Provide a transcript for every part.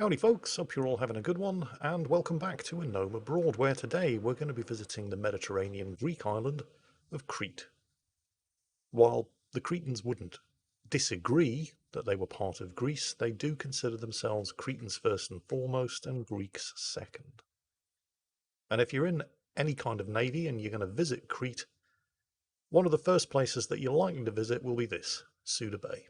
Howdy folks, hope you're all having a good one, and welcome back to A Gnome Abroad, where today we're going to be visiting the Mediterranean Greek island of Crete. While the Cretans wouldn't disagree that they were part of Greece, they do consider themselves Cretans first and foremost, and Greeks second. And if you're in any kind of navy and you're going to visit Crete, one of the first places that you're likely to visit will be this, Suda Bay.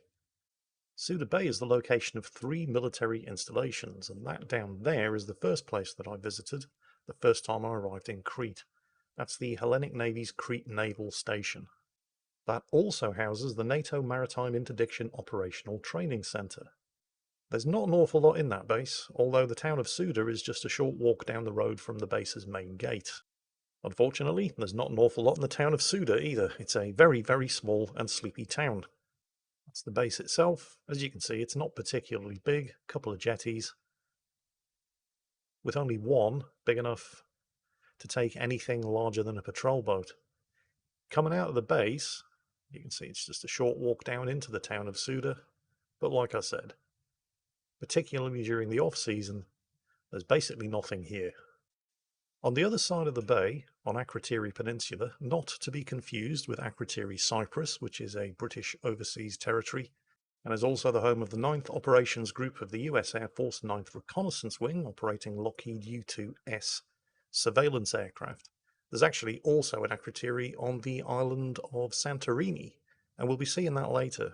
Suda Bay is the location of 3 military installations, and that down there is the first place that I visited the first time I arrived in Crete. That's the Hellenic Navy's Crete Naval Station. That also houses the NATO Maritime Interdiction Operational Training Centre. There's not an awful lot in that base, although the town of Suda is just a short walk down the road from the base's main gate. Unfortunately, there's not an awful lot in the town of Suda either. It's a very, very small and sleepy town. That's the base itself. As you can see, it's not particularly big, a couple of jetties, with only one big enough to take anything larger than a patrol boat. Coming out of the base, you can see it's just a short walk down into the town of Suda, but like I said, particularly during the off-season, there's basically nothing here. On the other side of the bay, on Akrotiri Peninsula, not to be confused with Akrotiri Cyprus, which is a British overseas territory, and is also the home of the 9th Operations Group of the US Air Force 9th Reconnaissance Wing, operating Lockheed U-2S surveillance aircraft. There's actually also an Akrotiri on the island of Santorini, and we'll be seeing that later.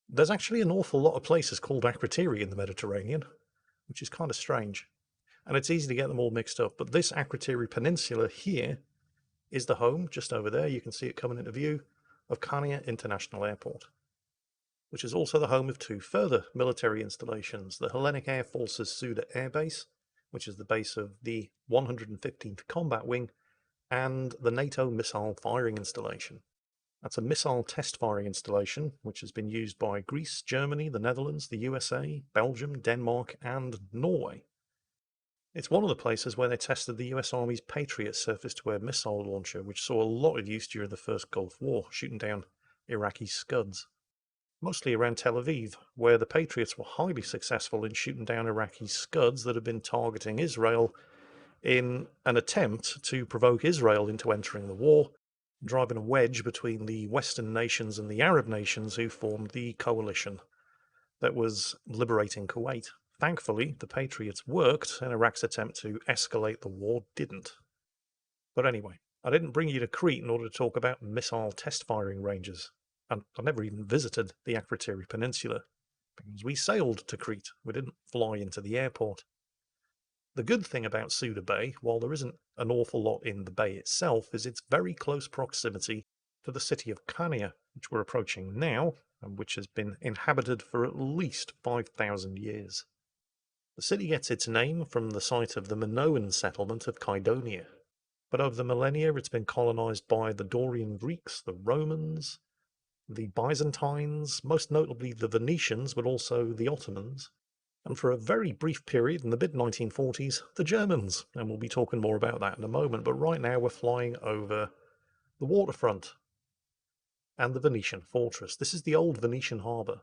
There's actually an awful lot of places called Akrotiri in the Mediterranean, which is kind of strange. And it's easy to get them all mixed up, but this Akrotiri Peninsula here is the home, just over there, you can see it coming into view, of Chania International Airport, which is also the home of 2 further military installations, the Hellenic Air Force's Suda Air Base, which is the base of the 115th Combat Wing, and the NATO Missile Firing Installation. That's a missile test firing installation, which has been used by Greece, Germany, the Netherlands, the USA, Belgium, Denmark, and Norway. It's one of the places where they tested the US Army's Patriot surface-to-air missile launcher, which saw a lot of use during the First Gulf War, shooting down Iraqi Scuds. Mostly around Tel Aviv, where the Patriots were highly successful in shooting down Iraqi Scuds that had been targeting Israel in an attempt to provoke Israel into entering the war, driving a wedge between the Western nations and the Arab nations who formed the coalition that was liberating Kuwait. Thankfully, the Patriots worked, and Iraq's attempt to escalate the war didn't. But anyway, I didn't bring you to Crete in order to talk about missile test firing ranges, and I never even visited the Akrotiri Peninsula, because we sailed to Crete, we didn't fly into the airport. The good thing about Suda Bay, while there isn't an awful lot in the bay itself, is its very close proximity to the city of Chania, which we're approaching now, and which has been inhabited for at least 5,000 years. The city gets its name from the site of the Minoan settlement of Kydonia, but over the millennia it's been colonized by the Dorian Greeks, the Romans, the Byzantines, most notably the Venetians, but also the Ottomans, and for a very brief period in the mid-1940s, the Germans, and we'll be talking more about that in a moment, but right now we're flying over the waterfront and the Venetian fortress. This is the old Venetian harbour.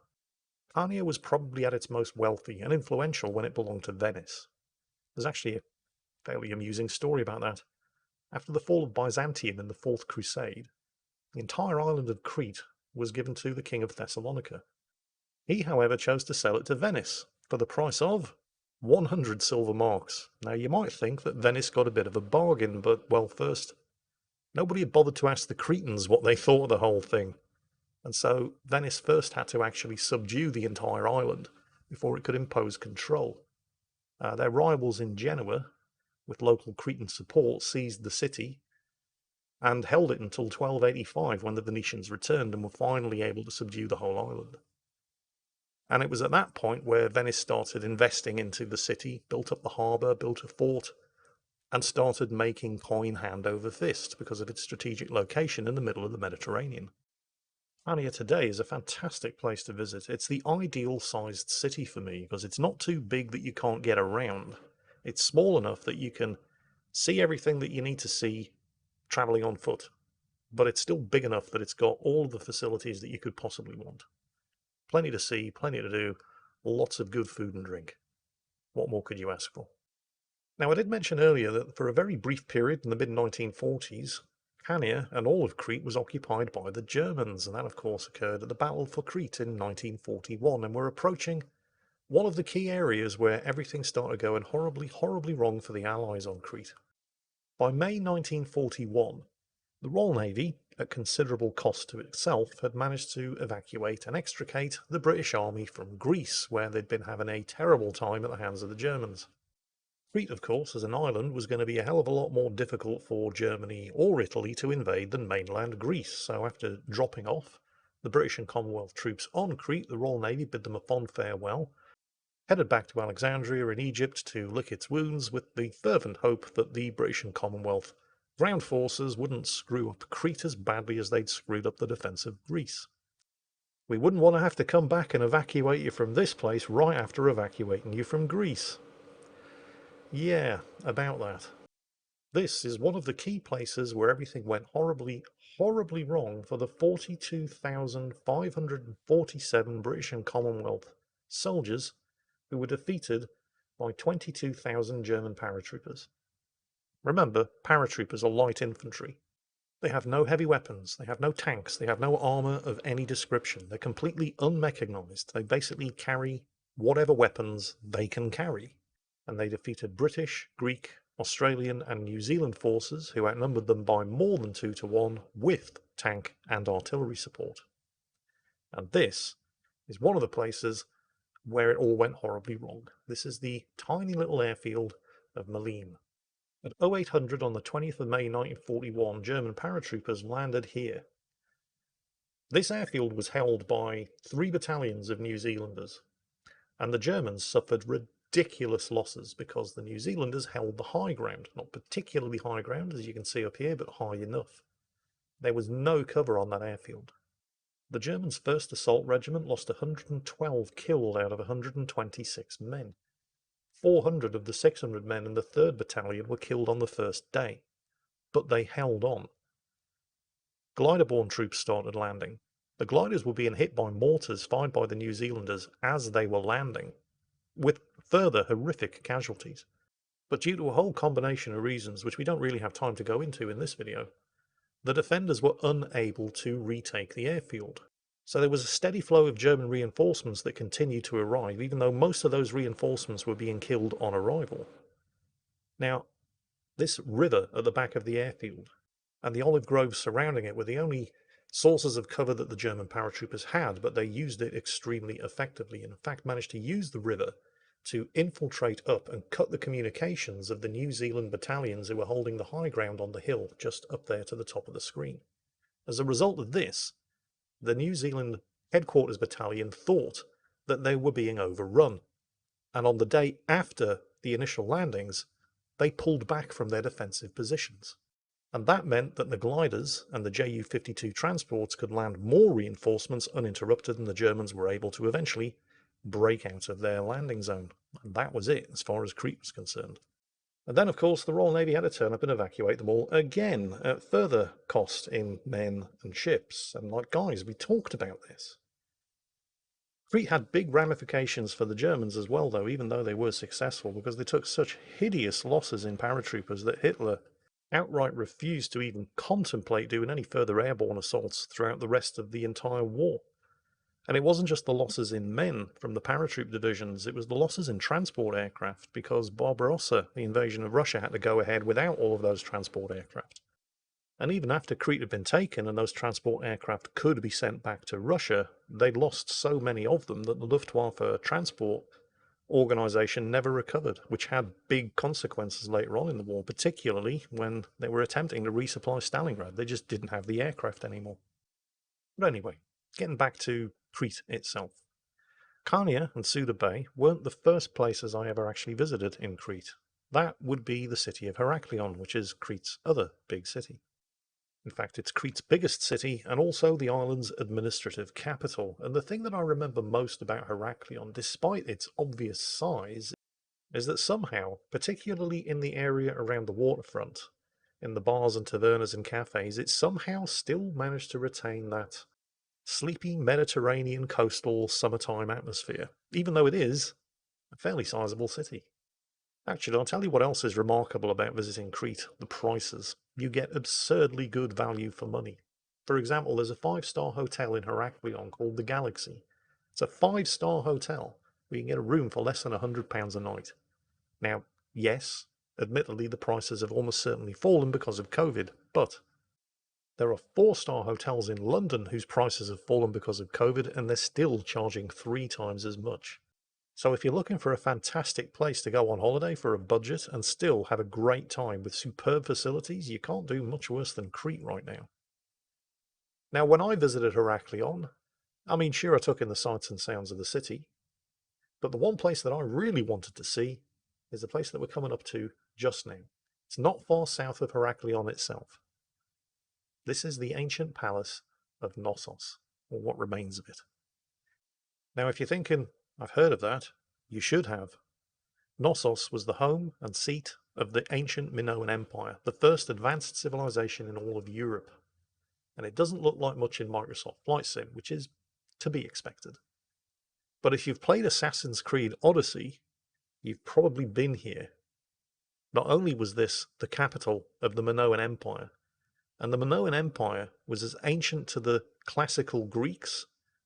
Chania was probably at its most wealthy and influential when it belonged to Venice. There's actually a fairly amusing story about that. After the fall of Byzantium in the Fourth Crusade, the entire island of Crete was given to the King of Thessalonica. He, however, chose to sell it to Venice for the price of 100 silver marks. Now, you might think that Venice got a bit of a bargain, but, well, first, nobody had bothered to ask the Cretans what they thought of the whole thing. And so Venice first had to actually subdue the entire island before it could impose control. Their rivals in Genoa, with local Cretan support, seized the city and held it until 1285, when the Venetians returned and were finally able to subdue the whole island. And it was at that point where Venice started investing into the city, built up the harbour, built a fort, and started making coin hand over fist because of its strategic location in the middle of the Mediterranean. Chania today is a fantastic place to visit. It's the ideal sized city for me because it's not too big that you can't get around. It's small enough that you can see everything that you need to see travelling on foot, but it's still big enough that it's got all of the facilities that you could possibly want. Plenty to see, plenty to do, lots of good food and drink. What more could you ask for? Now, I did mention earlier that for a very brief period in the mid-1940s, Chania and all of Crete was occupied by the Germans, and that of course occurred at the Battle for Crete in 1941, and we're approaching one of the key areas where everything started going horribly, horribly wrong for the Allies on Crete. By May 1941, the Royal Navy, at considerable cost to itself, had managed to evacuate and extricate the British Army from Greece, where they'd been having a terrible time at the hands of the Germans. Crete, of course, as an island, was going to be a hell of a lot more difficult for Germany or Italy to invade than mainland Greece, so after dropping off the British and Commonwealth troops on Crete, the Royal Navy bid them a fond farewell, headed back to Alexandria in Egypt to lick its wounds with the fervent hope that the British and Commonwealth ground forces wouldn't screw up Crete as badly as they'd screwed up the defence of Greece. We wouldn't want to have to come back and evacuate you from this place right after evacuating you from Greece. Yeah, about that. This is one of the key places where everything went horribly, horribly wrong for the 42,547 British and Commonwealth soldiers who were defeated by 22,000 German paratroopers. Remember, paratroopers are light infantry. They have no heavy weapons, they have no tanks, they have no armour of any description. They're completely unmechanised. They basically carry whatever weapons they can carry. And they defeated British, Greek, Australian and New Zealand forces who outnumbered them by more than 2 to 1 with tank and artillery support. And this is one of the places where it all went horribly wrong. This is the tiny little airfield of Malines. At 0800 on the 20th of May 1941, German paratroopers landed here. This airfield was held by 3 battalions of New Zealanders, and the Germans suffered ridiculous losses because the New Zealanders held the high ground. Not particularly high ground, as you can see up here, but high enough. There was no cover on that airfield. The Germans' 1st Assault Regiment lost 112 killed out of 126 men. 400 of the 600 men in the 3rd Battalion were killed on the first day, but they held on. Glider-borne troops started landing. The gliders were being hit by mortars fired by the New Zealanders as they were landing, with further horrific casualties. But due to a whole combination of reasons, which we don't really have time to go into in this video, the defenders were unable to retake the airfield. So there was a steady flow of German reinforcements that continued to arrive, even though most of those reinforcements were being killed on arrival. Now, this river at the back of the airfield and the olive groves surrounding it were the only sources of cover that the German paratroopers had, but they used it extremely effectively, and in fact managed to use the river to infiltrate up and cut the communications of the New Zealand battalions who were holding the high ground on the hill just up there to the top of the screen. As a result of this, the New Zealand headquarters battalion thought that they were being overrun, and on the day after the initial landings, they pulled back from their defensive positions. And that meant that the gliders and the Ju-52 transports could land more reinforcements uninterrupted, and the Germans were able to eventually break out of their landing zone. And that was it, as far as Crete was concerned. And then, of course, the Royal Navy had to turn up and evacuate them all again, at further cost in men and ships. And like, guys, we talked about this. Crete had big ramifications for the Germans as well, though, even though they were successful, because they took such hideous losses in paratroopers that Hitler outright refused to even contemplate doing any further airborne assaults throughout the rest of the entire war. And it wasn't just the losses in men from the paratroop divisions, it was the losses in transport aircraft, because Barbarossa, the invasion of Russia, had to go ahead without all of those transport aircraft. And even after Crete had been taken and those transport aircraft could be sent back to Russia, they'd lost so many of them that the Luftwaffe transport organisation never recovered, which had big consequences later on in the war, particularly when they were attempting to resupply Stalingrad. They just didn't have the aircraft anymore. But anyway, getting back to Crete itself. Chania and Suda Bay weren't the first places I ever actually visited in Crete. That would be the city of Heraklion, which is Crete's other big city. In fact, it's Crete's biggest city and also the island's administrative capital. And the thing that I remember most about Heraklion, despite its obvious size, is that somehow, particularly in the area around the waterfront, in the bars and tavernas and cafes, it somehow still managed to retain that sleepy Mediterranean coastal summertime atmosphere, even though it is a fairly sizable city. Actually, I'll tell you what else is remarkable about visiting Crete, the prices. You get absurdly good value for money. For example, there's a five-star hotel in Heraklion called the Galaxy. It's a five-star hotel where you can get a room for less than £100 a night. Now, yes, admittedly, the prices have almost certainly fallen because of COVID, but there are four-star hotels in London whose prices have fallen because of COVID, and they're still charging 3 times as much. So if you're looking for a fantastic place to go on holiday for a budget and still have a great time with superb facilities, you can't do much worse than Crete right now. Now, when I visited Heraklion, I mean, sure, I took in the sights and sounds of the city, but the one place that I really wanted to see is the place that we're coming up to just now. It's not far south of Heraklion itself. This is the ancient Palace of Knossos, or what remains of it. Now, if you're thinking, I've heard of that, you should have. Knossos was the home and seat of the ancient Minoan Empire, the first advanced civilization in all of Europe. And it doesn't look like much in Microsoft Flight Sim, which is to be expected. But if you've played Assassin's Creed Odyssey, you've probably been here. Not only was this the capital of the Minoan Empire, and the Minoan Empire was as ancient to the classical Greeks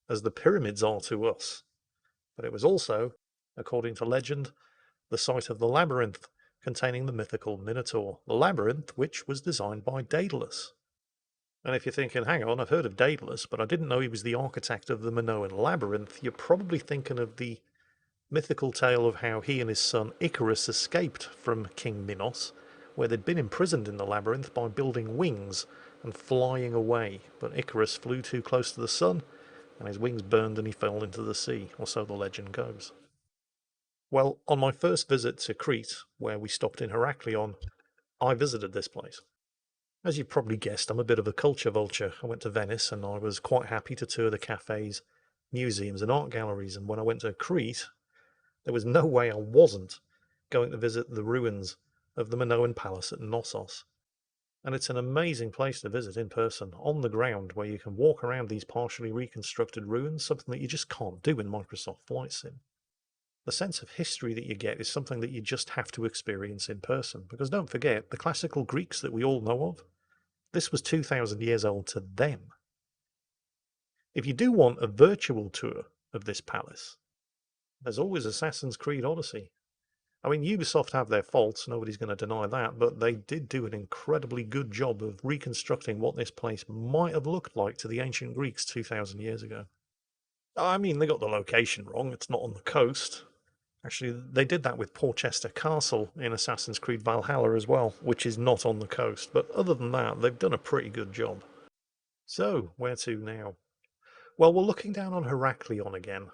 as the pyramids are to us, but it was also, according to legend, the site of the labyrinth containing the mythical Minotaur, the labyrinth which was designed by Daedalus. And if you're thinking, hang on, I've heard of Daedalus, but I didn't know he was the architect of the Minoan labyrinth, you're probably thinking of the mythical tale of how he and his son Icarus escaped from King Minos, where they'd been imprisoned in the labyrinth by building wings and flying away. But Icarus flew too close to the sun, and his wings burned and he fell into the sea, or so the legend goes. Well, on my first visit to Crete, where we stopped in Heraklion, I visited this place. As you've probably guessed, I'm a bit of a culture vulture. I went to Venice and I was quite happy to tour the cafes, museums and art galleries, and when I went to Crete, there was no way I wasn't going to visit the ruins of the Minoan Palace at Knossos. And it's an amazing place to visit in person, on the ground, where you can walk around these partially reconstructed ruins, something that you just can't do in Microsoft Flight Sim. The sense of history that you get is something that you just have to experience in person, because don't forget, the classical Greeks that we all know of, this was 2,000 years old to them. If you do want a virtual tour of this palace, there's always Assassin's Creed Odyssey. I mean, Ubisoft have their faults, nobody's going to deny that, but they did do an incredibly good job of reconstructing what this place might have looked like to the ancient Greeks 2,000 years ago. I mean, they got the location wrong, it's not on the coast. Actually, they did that with Porchester Castle in Assassin's Creed Valhalla as well, which is not on the coast, but other than that, they've done a pretty good job. So, where to now? Well, we're looking down on Heraklion again,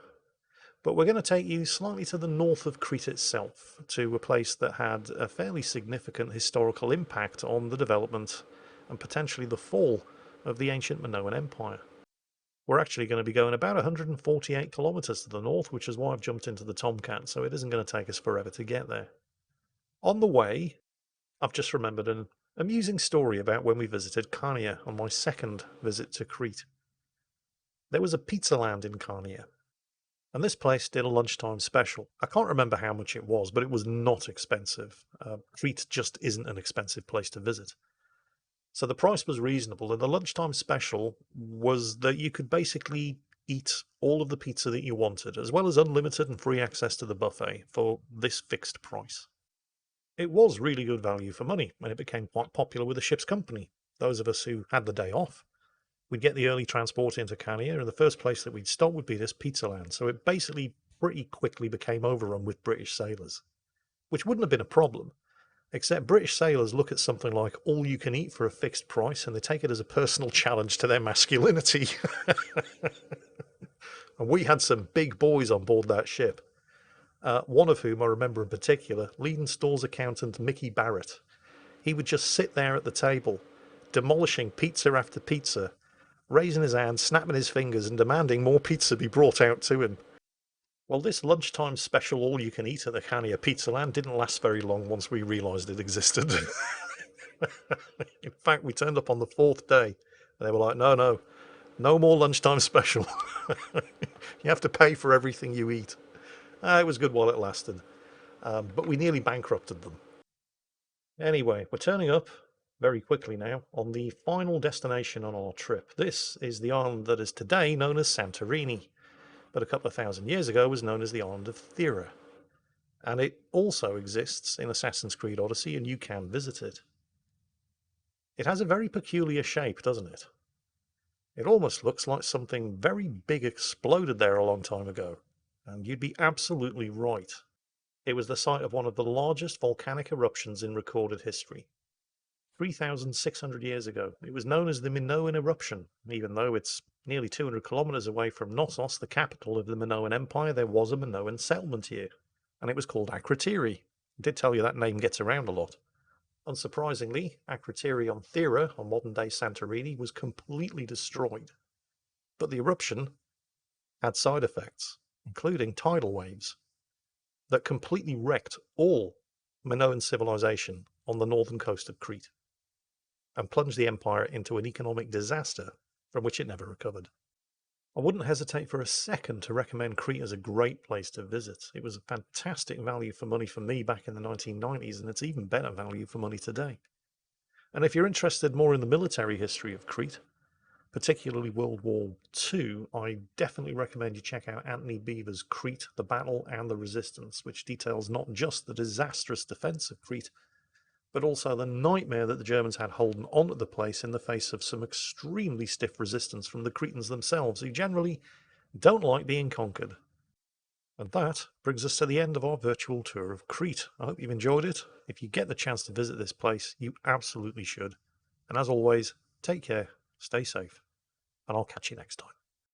but we're going to take you slightly to the north of Crete itself, to a place that had a fairly significant historical impact on the development and potentially the fall of the ancient Minoan Empire. We're actually going to be going about 148 kilometres to the north, which is why I've jumped into the Tomcat, so it isn't going to take us forever to get there. On the way, I've just remembered an amusing story about when we visited Chania on my second visit to Crete. There was a Pizzaland in Chania, and this place did a lunchtime special. I can't remember how much it was, but it was not expensive. Crete just isn't an expensive place to visit. So the price was reasonable, and the lunchtime special was that you could basically eat all of the pizza that you wanted, as well as unlimited and free access to the buffet for this fixed price. It was really good value for money, and it became quite popular with the ship's company. Those of us who had the day off, we'd get the early transport into Chania, and the first place that we'd stop would be this Pizzaland. So it basically pretty quickly became overrun with British sailors, which wouldn't have been a problem, except British sailors look at something like all you can eat for a fixed price and they take it as a personal challenge to their masculinity. And we had some big boys on board that ship, one of whom I remember in particular, Leiden Stores accountant Mickey Barrett. He would just sit there at the table, demolishing pizza after pizza, raising his hand, snapping his fingers, and demanding more pizza be brought out to him. Well, this lunchtime special all-you-can-eat at the Chania Pizzaland didn't last very long once we realised it existed. In fact, we turned up on the fourth day, and they were like, no, no more lunchtime special. You have to pay for everything you eat. It was good while it lasted. but we nearly bankrupted them. Anyway, we're turning up very quickly now on the final destination on our trip. This is the island that is today known as Santorini, but a couple of thousand years ago was known as the island of Thera. And it also exists in Assassin's Creed Odyssey, and you can visit it. It has a very peculiar shape, doesn't it? It almost looks like something very big exploded there a long time ago, and you'd be absolutely right. It was the site of one of the largest volcanic eruptions in recorded history. 3,600 years ago, it was known as the Minoan eruption. Even though it's nearly 200 kilometers away from Knossos, the capital of the Minoan Empire, there was a Minoan settlement here, and it was called Akrotiri. I did tell you that name gets around a lot. Unsurprisingly, Akrotiri on Thera, on modern-day Santorini, was completely destroyed. But the eruption had side effects, including tidal waves, that completely wrecked all Minoan civilization on the northern coast of Crete, and plunged the empire into an economic disaster from which it never recovered. I wouldn't hesitate for a second to recommend Crete as a great place to visit. It was a fantastic value for money for me back in the 1990s, and it's even better value for money today. And if you're interested more in the military history of Crete, particularly World War II, I definitely recommend you check out Anthony Beevor's Crete, the Battle and the Resistance, which details not just the disastrous defense of Crete, but also the nightmare that the Germans had holding on to the place in the face of some extremely stiff resistance from the Cretans themselves, who generally don't like being conquered. And that brings us to the end of our virtual tour of Crete. I hope you've enjoyed it. If you get the chance to visit this place, you absolutely should. And as always, take care, stay safe, and I'll catch you next time.